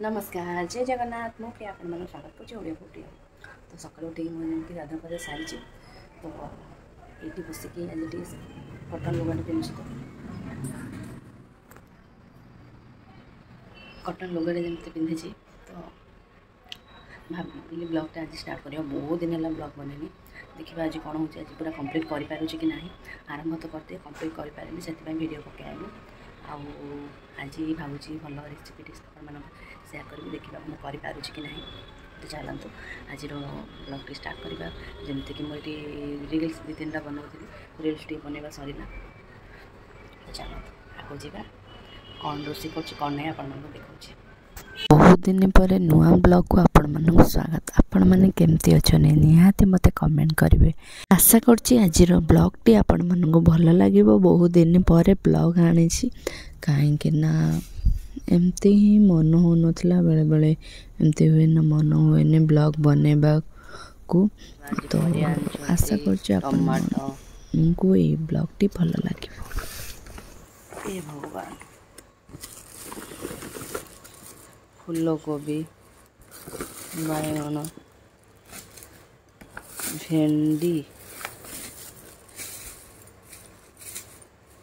नमस्कार जय जगन्नाथ मो प्रिया आप स्वागत कर ओडिया फूटी तो सकाल उठे मुझे गाधुआ पाधुआ सारी तो ये बसिकी आज कटन लुगाटे पिंधुची तो कटन लुगाटे जमी पिंधि तो भाविली ब्लॉगटा आज स्टार्ट कर बहुत दिन है ब्लॉग बनैनी देखिए आज कौन हो आज पूरा कंप्लीट करें कि ना आरंभ तो करते कंप्लीट करें से वीडियो पकाइबू आज भावुँ भल रेसिपी मान सेयार करी देखा मुझे कि ना तो चलतु आज ब्लॉग टी स्टार्ट करवा जमीक कि मुझे रिल्स दी तीन बनाऊली रिल्स टी बनवा सरला तो चलतु आगे जावा कौन रोषे कौन नहीं आप देखा बहुत दिन पर नुआ ब्लॉग को आपण मानक स्वागत। आपण माने केमती अछने निहाती मते कमेंट करिवे। आशा करछि आज ब्लॉग टी आपण मानक भल लागिवो। बहुत दिन पर ब्लॉग आनी छी काहे कि ना एमती ही मन हो नथला बेले बेले एमती हुए ना मन हुए ने ब्लॉग बनेबा को तो आशा करछि आपण को ए ब्लॉग टी भल लागिवो। ए भगवान फूलकोबी बायगण भेंडी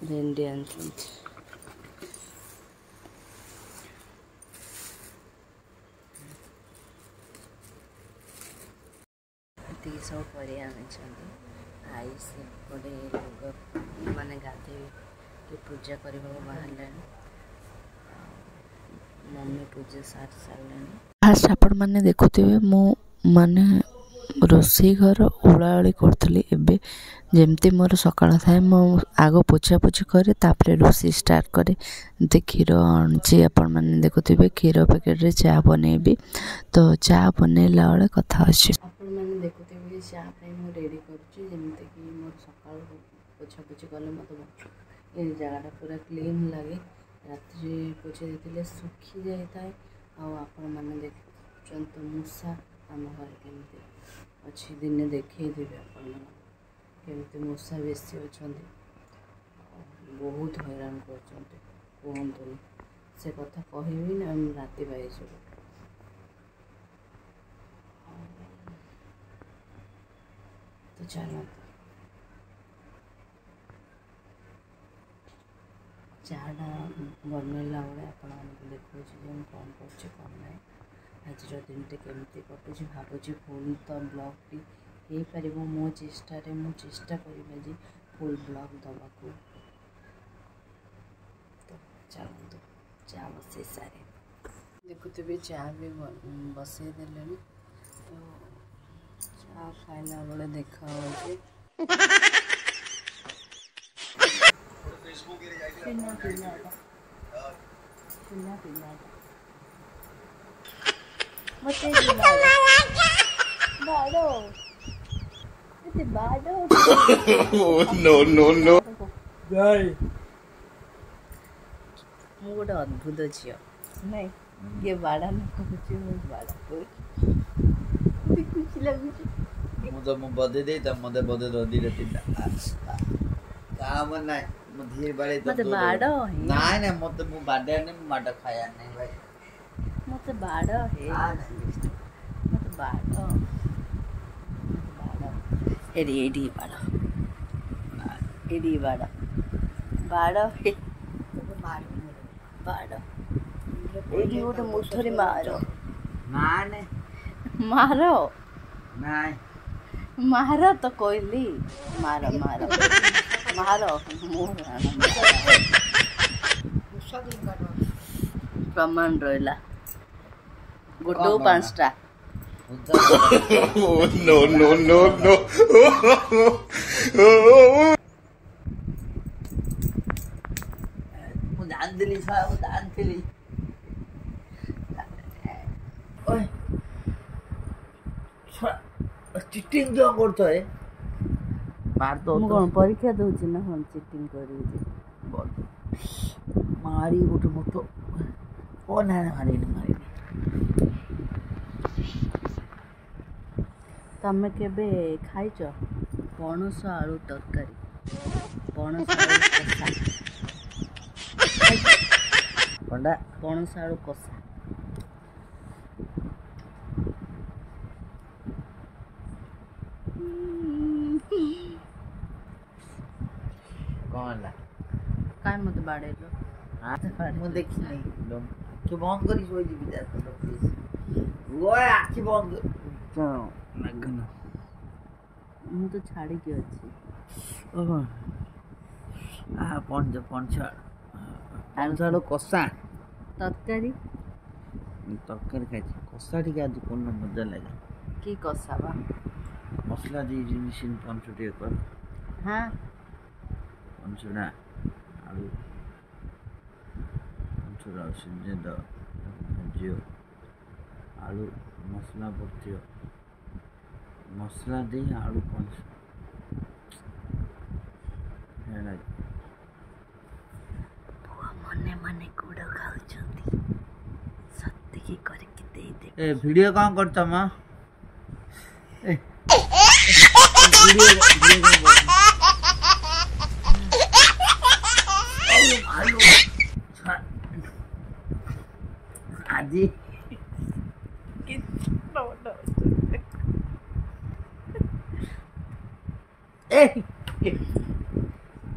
भेंडी आनी सब पर आई से गोटे लोग मैंने गाधे पूजा करने बाहर मम्मी पूजा सार सारे फास्ट आपण माने देखुथिबे मो माने रोसई घर ओलाओली करथली एबे जेमती मोर सकाळ थाए मो आगो पोछा पोछी करे तापरे रोसई स्टार्ट करे ते खीर जे आपण माने देखुथिबे खीर पैकेट रे चा बनेबी तो चा बनेला वाले कथा अछि आपण माने देखुथिबे चा पे मो रेडी करछि जेमती कि मोर सकाळ पोछा पोछी कले मते ए जगह पूरा क्लीन लागे रात्रि पोछे देते सुखी जाए आपण मैंने देखते मूषा आम घर केमती अच्छी दिने देखेदेवी आपमती मूषा बेसी अच्छा बहुत हैरान कहतुनि से कथा कहबी ना राति पाई तो चलो चाटा बनला बेले आपण देखो कौन कर कौन ना आज दिन टे केमती कटुच भावुँ फुल तो ब्लॉग टी हो पार मो चेष्टा मु चेष्टा करी फुल ब्लॉग दवा को तो चलते चा बसई सारे देखुवे चा भी बसई दे तो चा खाइला बेले देखा पिना पिना पिना पिना मते बाड़ो मते बाड़ो नो नो नो गाय मु गोटे अद्भुत झियो नहीं ये बाड़ा न कहूची मु बाड़ा कोई खुशी लागुची मु तो मु बदे दे त मते बदे रदी रती काम नाही धीरे बाड़े मते बाड़ो नाही नाही मते मु बाड़े ने माटा खाया नहीं भाई मते बाड़ो है मते बाड़ो एडी बाड़ो बाड़ो है बाड़ो एडी गोटे मुठरी मारो नाने मारो नाय मारो तो कहली मारो मारो मारो मोर प्रमाण रहा गोटे पांचटा नो नो नो नो मु दान दिली छा मु दान दिली ओए चिटिंग जो करतो है मार तो कौन परीक्षा दूची ना हम चिटिंग करी मारी गोटे मोटो कौन है मारी तमे केबे खाइछ पणस आलू तरकारी पणस आलू कसा पंडा पणस आलू कसा ହେଲା କାଇଁ ମତେ ବାଡେଇଲ ମୁଁ ଦେଖିନି ଆଖି ବନ୍ଦ କରି ଶୋଇଯିବି ଆଖି ବନ୍ଦ ମୁଁ ତ ଛାଡ଼ିକି ଅଛି ପଣସାଳୁ କଷା ତରକାରୀ ତରକାରୀ ଖାଇଛି କଷା ଟିକେ ଆଜି କୋନ ମଜା ଲାଗେ କି କଷା ବା ମସଲା ଦେଇଛି ମିଶିନି ପଣସ ଟିକେ କର ହଁ ପଣସଟା ଆଳୁ ପଣସଟା ସିଝେଇ ଦେବ ଭାଜିବ ଆଳୁ ମସଲା ପଡ଼ିଥିବ ମସଲା ଦେଇ ଆଳୁ ପଣସ ମନେ ମନେ ଗୁଡ଼ ଖାଉଛନ୍ତି ସତିକି କରିକି ଦେଇଦେବେ ଏ ଭିଡ଼ିଓ କ'ଣ କରୁଛ ମ ଆଜି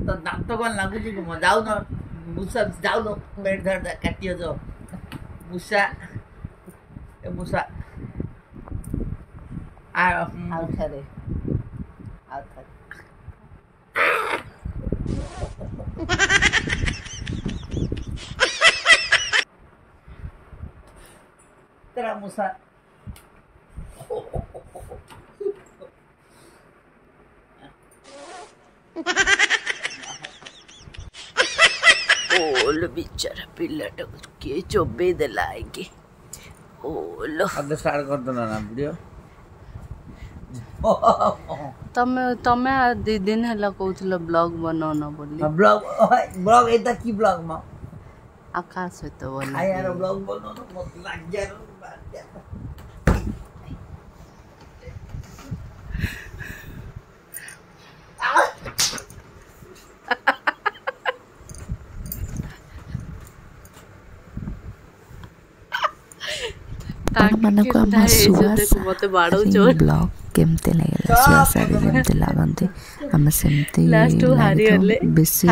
ତ ଦାନ୍ତ କ'ଣ ଲାଗୁଛି କି ମୋ ଯାଉନ ମୂଷା ଯାଉନ ପେଟ ଧାର କାଟିବ ତ ମୂଷା ଏ ମୂଷା ଆଉ ଥରେ तेरा मूसा ओलो बिचारा पिल्लाटा किए चोबे देला आइके ओलो अदे स्टार्ट कर दो ना वीडियो तमे 2 दिन हला कहउथलो ब्लॉग बनाउन बोली ब्लॉग एता की ब्लॉग मा आकाश सहित बोल आ यार ब्लॉग बनाउन मत लाग जा ଆପଣମାନଙ୍କୁ ଆମ ସୁହାସ ବ୍ଲଗ୍ କେମିତି ଲାଗିଲା ସୁହାସ ଯେମିତି ଲାଗନ୍ତି ଆମେ ସେମିତି ବେଶୀ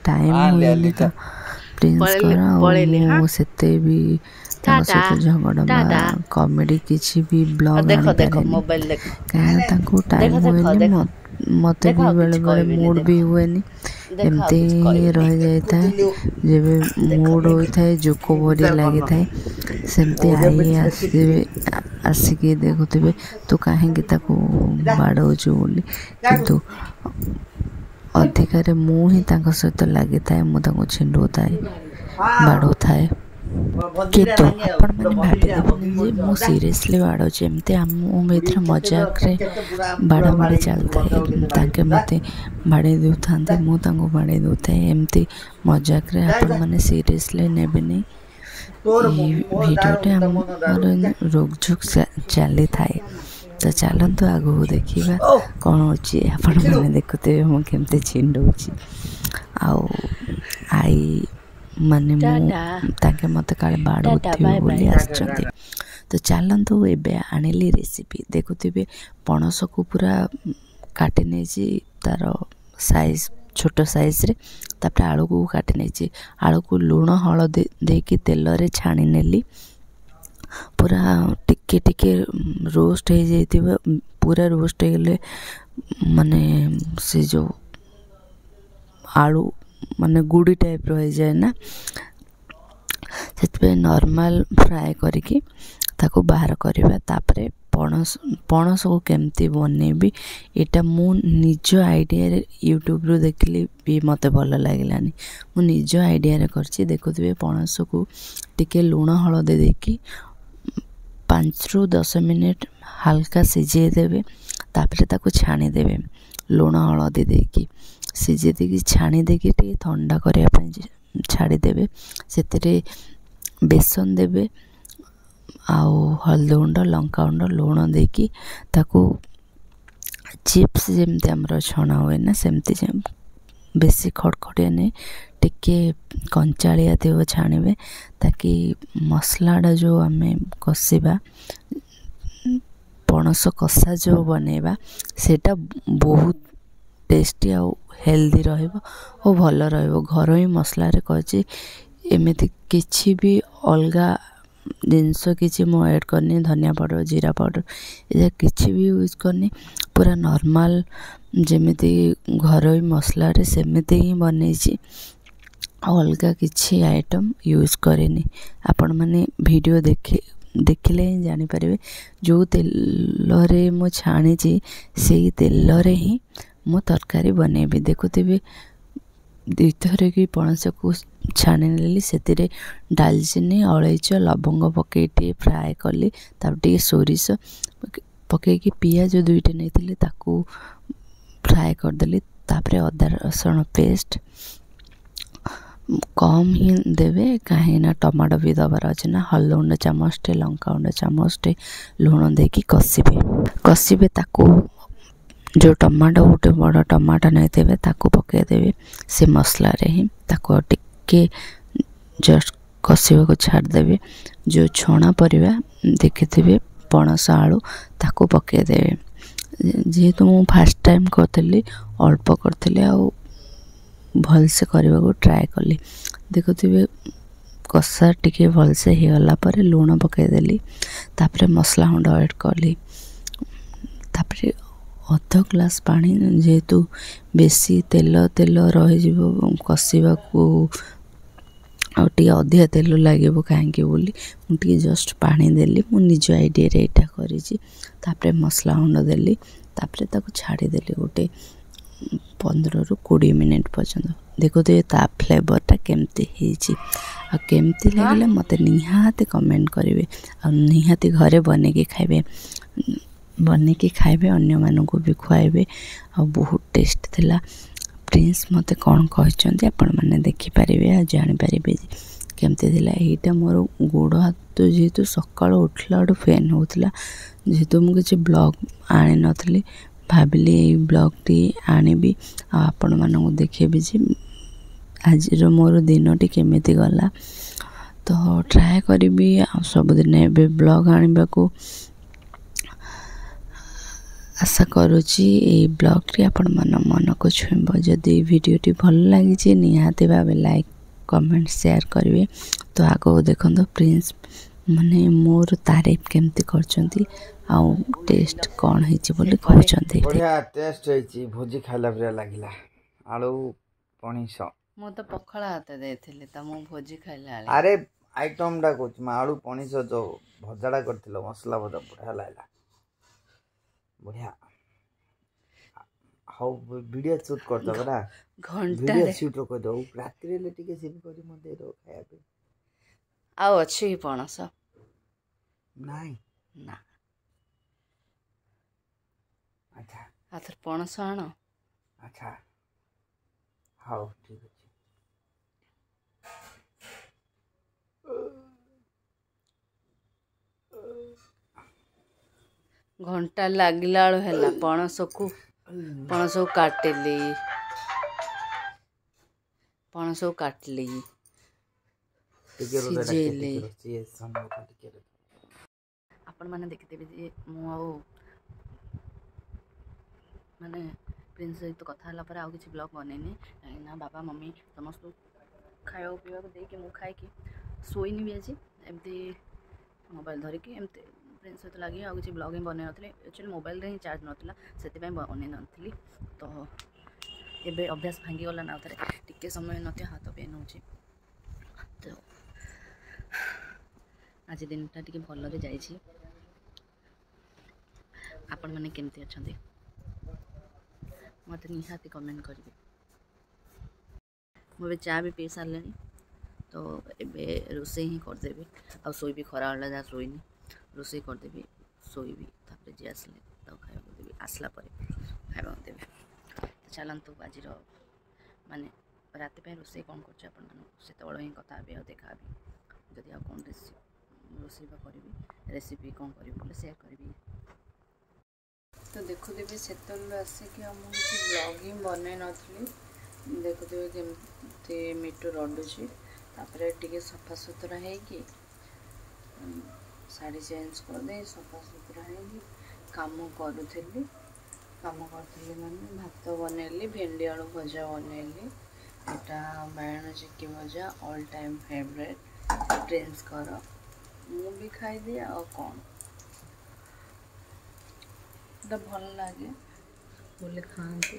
ଟାଇମ୍ ହୁଏନି ତ ପ୍ରିନ୍ସଙ୍କର ଆଉ ସେତେ ବି ତାଙ୍କ ସହିତ ଝଗଡ଼ା ବା କମେଡ଼ି କିଛି ବି ବ୍ଲଗ୍ ଆଣିପାରେନି କାରଣ ତାଙ୍କୁ ଟାଇମ୍ ହୁଏନି ମୋତେ ବି ବେଳେବେଳେ ମୁଡ୍ ବି ହୁଏନି ଏମିତି ରହିଯାଇଥାଏ ଯେବେ ମୁଡ୍ ହୋଇଥାଏ ଜୋକ ଭରି ଲାଗିଥାଏ ସେମିତି ଆସିକି ଦେଖୁଥିବେ ତୁ କାହିଁକି ତାକୁ ବାଡ଼ଉଛୁ ବୋଲି କିନ୍ତୁ ଅଧିକାରେ ମୁଁ ହିଁ ତାଙ୍କ ସହିତ ଲାଗିଥାଏ ମୁଁ ତାଙ୍କୁ ଛିଣ୍ଡଉଥାଏ ବାଡ଼ଉଥାଏ କିନ୍ତୁ ଆପଣମାନେ ଭାବିଦେବେନି ଯେ ମୁଁ ସିରିୟସଲି ବାଡ଼ଉଛି ଏମିତି ଆମ ଭିତରେ ମଜାକରେ ବାଡ଼ାବାଡ଼ି ଚାଲିଥାଏ ତାଙ୍କେ ମୋତେ ବାଡ଼େଇ ଦେଉଥାନ୍ତି ମୁଁ ତାଙ୍କୁ ବାଡ଼େଇ ଦେଉଥାଏ ଏମିତି ମଜାକରେ ଆପଣମାନେ ସିରିୟସଲି ନେବେନି ଏଇ ଭିଡ଼ିଓଟା ଆମର ରୋକଝୋକ ଚାଲିଥାଏ ତ ଚାଲନ୍ତୁ ଆଗକୁ ଦେଖିବା କ'ଣ ହେଉଛି ଆପଣମାନେ ଦେଖୁଥିବେ ମୁଁ କେମିତି ଛିଣ୍ଡଉଛି ଆଉ ଆଈ ମାନେ ମୁଁ ତାଙ୍କେ ମୋତେ କାଳେ ବାଡ଼ଉଥିବେ ବୋଲି ଆସିଛନ୍ତି ତ ଚାଲନ୍ତୁ ଏବେ ଆଣିଲି ରେସିପି ଦେଖୁଥିବେ ପଣସକୁ ପୁରା କାଟି ନେଇଛି ତା'ର ସାଇଜ୍ ଛୋଟ ସାଇଜ୍ରେ ତାପରେ ଆଳୁକୁ କାଟି ନେଇଛି ଆଳୁକୁ ଲୁଣ ହଳଦୀ ଦେଇକି ତେଲରେ ଛାଣି ନେଲି ପୁରା ଟିକେ ଟିକେ ରୋଷ୍ଟ ହେଇଯାଇଥିବ ପୁରା ରୋଷ୍ଟ ହେଇଗଲେ ମାନେ ସେ ଯେଉଁ ଆଳୁ ମାନେ ଗୁଡ଼ି ଟାଇପ୍ର ହେଇଯାଏ ନା ସେଥିପାଇଁ ନର୍ମାଲ୍ ଫ୍ରାଏ କରିକି ତାକୁ ବାହାର କରିବା ତାପରେ ପଣସକୁ କେମିତି ବନେଇବି ଏଇଟା ମୁଁ ନିଜ ଆଇଡ଼ିଆରେ ୟୁଟ୍ୟୁବରୁ ଦେଖିଲି ବି ମୋତେ ଭଲ ଲାଗିଲାନି ମୁଁ ନିଜ ଆଇଡ଼ିଆରେ କରିଛି ଦେଖୁଥିବେ ପଣସକୁ ଟିକେ ଲୁଣ ହଳଦୀ ଦେଇକି 5ରୁ 10 ମିନିଟ୍ ହାଲକା ସିଝେଇ ଦେବେ ତାପରେ ତାକୁ ଛାଣିଦେବେ ଲୁଣ ହଳଦୀ ଦେଇକି ସିଝେଇ ଦେଇକି ଛାଣି ଦେଇକି ଟିକେ ଥଣ୍ଡା କରିବା ପାଇଁ ଛାଡ଼ିଦେବେ ସେଥିରେ ବେସନ ଦେବେ ଆଉ ହଳଦୀ ଗୁଣ୍ଡ ଲଙ୍କାଗୁଣ୍ଡ ଲୁଣ ଦେଇକି ତାକୁ ଚିପ୍ସ ଯେମିତି ଆମର ଛଣା ହୁଏ ନା ସେମିତି ବେଶୀ ଖଡ଼ଖଡ଼ିଆ ନେଇ ଟିକେ କଞ୍ଚାଳିଆ ଥିବ ଛାଣିବେ ତାକି ମସଲାଟା ଯେଉଁ ଆମେ କଷିବା ପଣସ କଷା ଯେଉଁ ବନେଇବା ସେଇଟା ବହୁତ टेस्टी आउ हेल्दी रहिबो और भल रहिबो। घरोई मसला रे कहछि एमिति किछि भी अलगा जिनस किछि मो ऐड करनी धनिया पाउडर जीरा पाउडर ए किछि भी यूज करनी पूरा नॉर्मल जेमिति घरोई मसला रे सेमिति ही बनैछि अलगा किछि आइटम यूज करेनी। आपण माने वीडियो देखिले ही जानी पारे जो तेल रे मो छाणी से तेल रे ही मो तरकारी बनेबी। देखुथिबे दुईथर की पणस को छाणी नेली से डालचीनी अलैच लवंग पकई फ्राए कली तापर सोरिष पकईकि पियाज दुईटे नहीं ताकू फ्राए करदेली तापर अदा रसुण पेस्ट कम ही देवे कहीं ना टमाटो भी दबार अच्छे ना हल्दी गुंड चामचटे लंका गुंड चामचटे लुण देकी कषिबे ताकू जो टमाटो गोटे बड़ टमाटो नहीं थे ताकू पकईदेवे से मसला रे ही ताकू टिके जस्ट कषिबा को छाड़देवे। जो छणा परिबा देखिथिबे पणस आलू ताकू पकईदेवे। जेहेतु मु फास्ट टाइम करथली अल्प करथली आ भल से करने को ट्राए कली। देखुथिबे कषा टिके भल से हो गला पर लुण पकईदेली तापर मसला गुंड ऐड कली तापर अध ग्लास पानी जेहेतु बेसी तेल तेल रही कषा को आउटे अधिका तेल लगे कहीं बोली मुझे जस्ट पानी देली मु निज आइडिया रे एटा करिछि तापर मसला गुंड देली तापर ताको छाड़ीदेली गोटे 15 ରୁ 20 मिनट पर्यंत। देखुते ता फ्लेवरटा केमती ହେଇଛି आ केमती लागले मते निहाते कमेंट करेंगे आ निहाती घरे बनेकी खाइबे अन्य मानक भी खुआइबे आ बहुत टेस्ट थिला। प्रिंस मते कौन कहते आपण मैंने देखिपारे आ जानीपारे केमती थिला। एटा मोर गोड़ हाथ जेहेतु सकाल उठला फेन होता जेहेतु मुझे किसी ब्लॉग आनी नथली भाविली ब्लॉगटी आनिबी आपण मानक देखेबी जे आज मोर दिनटी केमिति गला तो ट्राए करी सबुदिन ए ब्लॉग आने को आशा करुँची। ये ब्लॉगटी आपण मन को छुईब जदि वीडियोटी भल लगी निहाती भाव लाइक कमेंट शेयर करेंगे। तो आगो देखो प्रिंस माने मोर तारीफ केमती करछंती आ टेस्ट कौन है कहते बढ़िया टेस्ट है भोजी खाला भरिया लागिला आलू पणिस मु तो पखाड़ हाथ देथिले त मु भोजी खाइला अरे आइटम डा कुछ आलू पणिस जो भजाड़ा करथिलो मसला भजा बढ़िया लागला बढ़िया हाउ वीडियो शूट करता बड़ा घंटा वीडियो शूट को दो रात्रि ले टिके सिप करी म दे दो खाया पे आ अछि पणस नहीं ना अच्छा आथर पणस आण अच्छा हाउ ठीक है घंटा लागिला है पणस को काटली सिझेली आपण मैंने देखते जे मु माने प्रिंस सहित कथा पर आउ किसी ब्लॉग बनैनी कहीं बाबा मम्मी समस्त खाया पीवा देके मु खाई शोनी भी आज एमती मोबाइल धरिकी एमती प्रिंस सहित लगे आउ किसी ब्लॉग ही बन नी एक्चुअली मोबाइल रे ही चार्ज नाला से बन नी तो एबे अभ्यास भांगी गला ना थे टिके समय नथिया हाथ पेन हो तो आज दिनटा टिके भलरे जाइछि। आपण माने केमती अछंती मत निहाती कमेंट करेंगे। मुझे चा भी पी सारे तो एबे रोसई ही करदेवी आ शोबी खरा वाला जहाँ शोनी रोसई करदेवी शोबी तापर जी आसले तो खाया देवी आसला खाया देवी। चलतु आज माने रात रोसई कौन कर ही कथा ही देखा जदि आ कौन रोसई करी रेसिपी कौन करी शेयर करी तो देखुदेवी से आसिक मुझे ब्लॉग ही बनई नी देखुदेवे केमती मिटू रडुची तापर टे सफा सुतरा है कि साड़ी चेंज कर दे सफा सुतरा है काम करुली। तो देखुदेवे से आसिक मुझे ब्लॉग ही बनई नी देखुदेवे केमती मिटू रडुची तापर टे सफा सुतरा है कि साड़ी चेंज कर दे सफा सुतरा है कि काम करुली। तो देखुदेवे से आसिक मुझे ब्लॉग ही बनई नी देखुदेवे केमती मिटू रडुची तापर टे सफा सुतरा है कि କାମ କରିଥିଲି ମାନେ ଭାତ ବନେଇଲି, ଭେଣ୍ଡି ଆଳୁ ଭଜା ବନେଇଲି, ଏଇଟା ବାଇଗଣ ଚିକି ଭଜା ଅଲ୍ ଟାଇମ୍ ଫେଭରେଟ୍ ପ୍ରିନ୍ସଙ୍କର, ମୁଁ ବି ଖାଇଦିଏ ଆଉ କ'ଣ, ଏଇଟା ଭଲ ଲାଗେ ବୋଲି ଖାଆନ୍ତି।